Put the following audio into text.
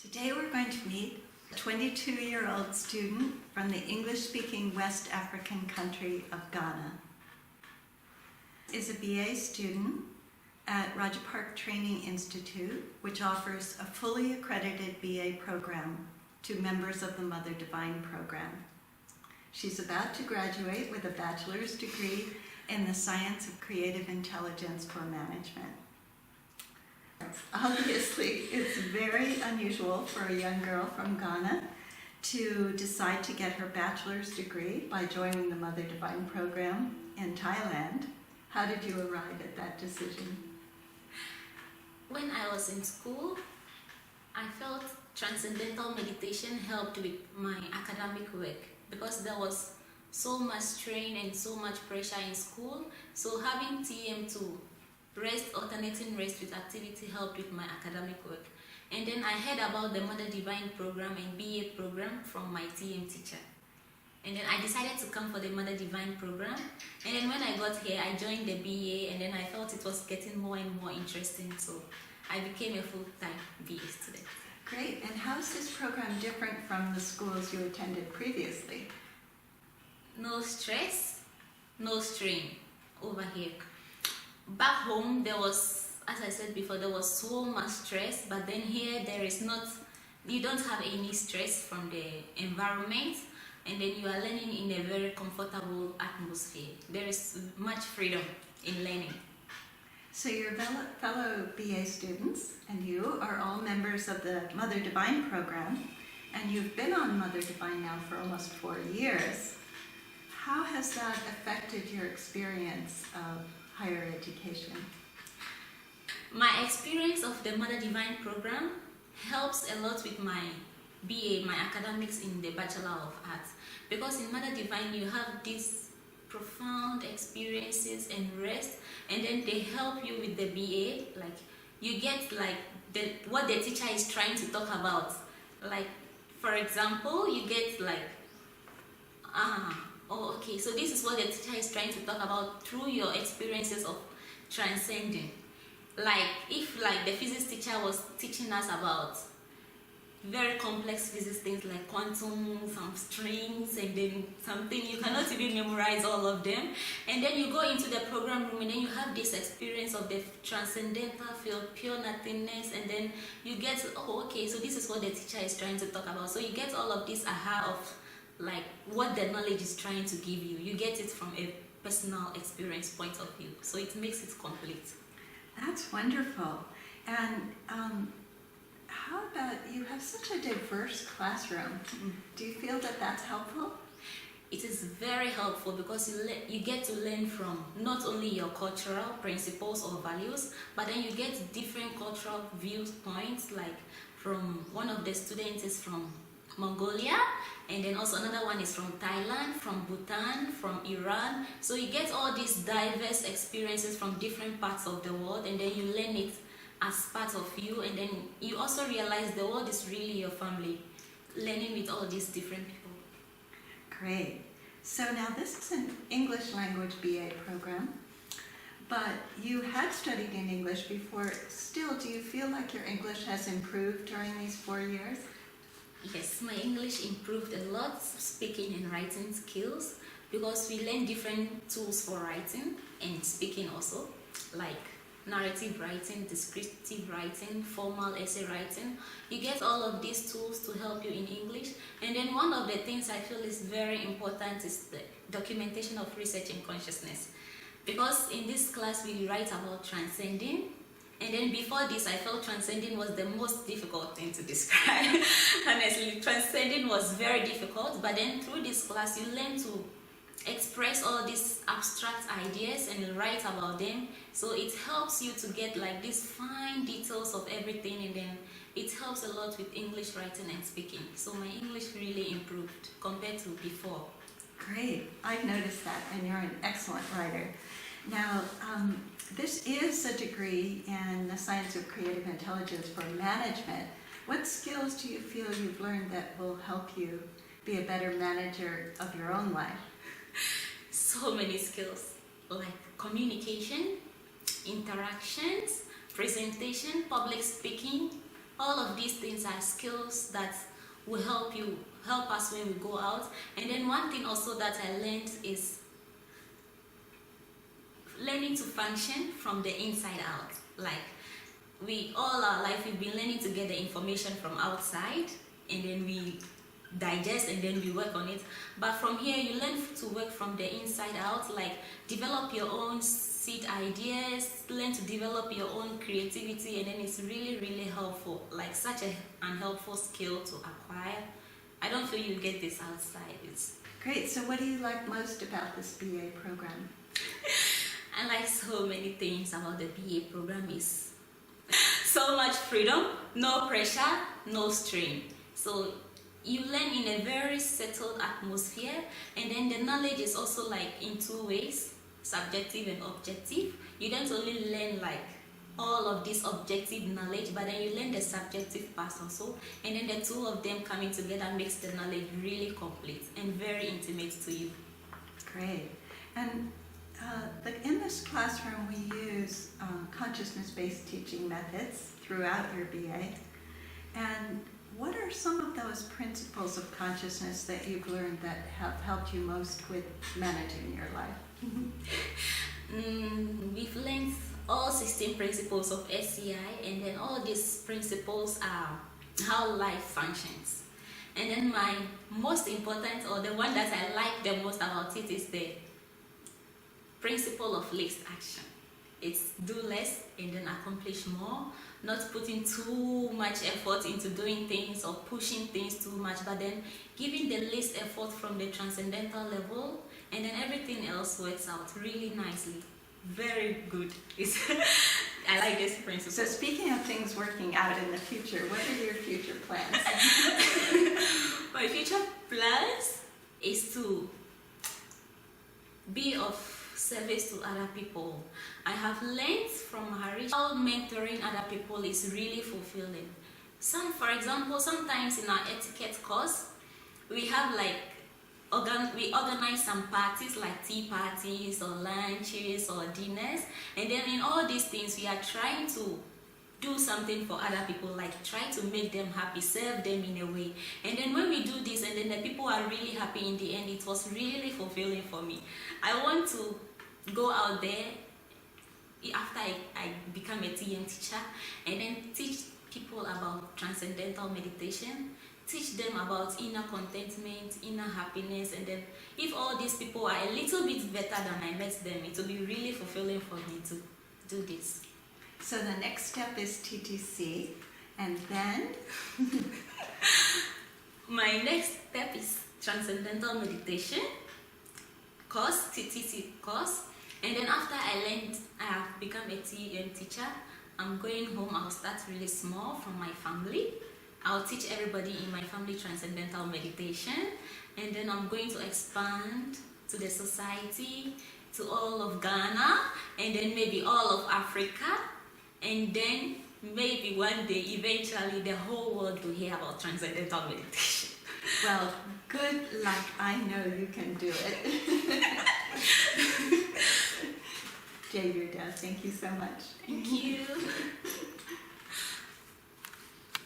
Today we're going to meet a 22-year-old student from the English-speaking West African country of Ghana. Is a BA student at Rajapark Training Institute, which offers a fully accredited BA program to members of the Mother Divine program. She's about to graduate with a bachelor's degree in the science of creative intelligence for management. Obviously, it's very unusual for a young girl from Ghana to decide to get her bachelor's degree by joining the Mother Divine program in Thailand. How did you arrive at that decision? When I was in school, I felt transcendental meditation helped with my academic work because there was so much strain and so much pressure in school. So having TM to alternating rest with activity helped with my academic work. And then I heard about the Mother Divine program and BA program from my TM teacher. And then I decided to come for the Mother Divine program. And then when I got here, I joined the BA, and then I felt it was getting more and more interesting. So I became a full-time BA student. Great. And how is this program different from the schools you attended previously? No stress, no strain over here. Back home, there was, as I said before, there was so much stress, but then here there is not, you don't have any stress from the environment, and then you are learning in a very comfortable atmosphere. There is much freedom in learning. So your fellow BA students and you are all members of the Mother Divine program, and you've been on Mother Divine now for almost 4 years. How has that affected your experience of higher education? My experience of the Mother Divine program helps a lot with my BA, my academics in the Bachelor of Arts. Because in Mother Divine you have these profound experiences and rest, and then they help you with the BA. Like you get like what the teacher is trying to talk about. Like for example, you get like oh, okay, so this is what the teacher is trying to talk about through your experiences of transcending. Like if like the physics teacher was teaching us about very complex physics things like quantum, some strings, and then something you cannot even memorize all of them, and then you go into the program room and then you have this experience of the transcendental field, pure nothingness, and then you get, oh okay, so this is what the teacher is trying to talk about. So you get all of this aha of like what the knowledge is trying to give you. You get it from a personal experience point of view, so it makes it complete. That's wonderful. And how about, you have such a diverse classroom. Do you feel that that's helpful? It is very helpful because you get to learn from not only your cultural principles or values, but then you get different cultural viewpoints. Like from one of the students is from Mongolia, and then also another one is from Thailand, from Bhutan, from Iran. So you get all these diverse experiences from different parts of the world, and then you learn it as part of you, and then you also realize the world is really your family, learning with all these different people. Great. So now this is an English language BA program, but you had studied in English before. Still, do you feel like your English has improved during these 4 years? Yes, my English improved a lot, speaking and writing skills, because we learn different tools for writing and speaking also, like narrative writing, descriptive writing, formal essay writing. You get all of these tools to help you in English. And then one of the things I feel is very important is the documentation of research and consciousness. Because in this class we write about transcending, and then before this I felt transcending was the most difficult thing to describe. Honestly, transcending was very difficult, but then through this class you learn to express all these abstract ideas and write about them. So it helps you to get like these fine details of everything, and then it helps a lot with English writing and speaking. So my English really improved compared to before. Great. I've noticed that, and you're an excellent writer. Now, this is a degree in the science of creative intelligence for management. What skills do you feel you've learned that will help you be a better manager of your own life? So many skills, like communication, interactions, presentation, public speaking, All of these things are skills that will help us when we go out. And then one thing also that I learned is learning to function from the inside out. Like, we all our life we've been learning to get the information from outside, and then we digest and then we work on it. But from here you learn to work from the inside out, like develop your own seed ideas, learn to develop your own creativity, and then it's really helpful, like such an unhelpful skill to acquire. I don't feel you get this outside. It's Great. So what do you like most about this BA program? I like so many things about the BA program. Is so much freedom, no pressure, no strain. So you learn in a very settled atmosphere, and then the knowledge is also like in two ways, subjective and objective. You don't only learn like all of this objective knowledge, but then you learn the subjective part also, and then the two of them coming together makes the knowledge really complete and very intimate to you. Great. And in this classroom, we use consciousness-based teaching methods throughout your BA. And what are some of those principles of consciousness that you've learned that have helped you most with managing your life? We've learned all 16 principles of SCI, and then all these principles are how life functions. And then my most important, or the one that I like the most about it, is the principle of least action. It's do less and then accomplish more, not putting too much effort into doing things or pushing things too much, but then giving the least effort from the transcendental level, and then everything else works out really nicely. Very good. I like this principle. So speaking of things working out in the future, what are your future plans? My future plans is to be of service to other people. I have learned from Harish how mentoring other people is really fulfilling. For example, sometimes in our etiquette course, we have like we organize some parties like tea parties or lunches or dinners, and then in all these things we are trying to do something for other people, like try to make them happy, serve them in a way. And then when we do this and then the people are really happy in the end, it was really fulfilling for me. I want to go out there after I become a TM teacher and then teach people about transcendental meditation, teach them about inner contentment, inner happiness, and then if all these people are a little bit better than I met them, it will be really fulfilling for me to do this. So the next step is TTC, and then? My next step is Transcendental Meditation course, TTC course, and then after I have become a TM teacher, I'm going home. I'll start really small from my family. I'll teach everybody in my family Transcendental Meditation, and then I'm going to expand to the society, to all of Ghana, and then maybe all of Africa, and then maybe one day, eventually, the whole world will hear about Transcendental Meditation. Well, good luck. I know you can do it. Jay Ruda, thank you so much. Thank you.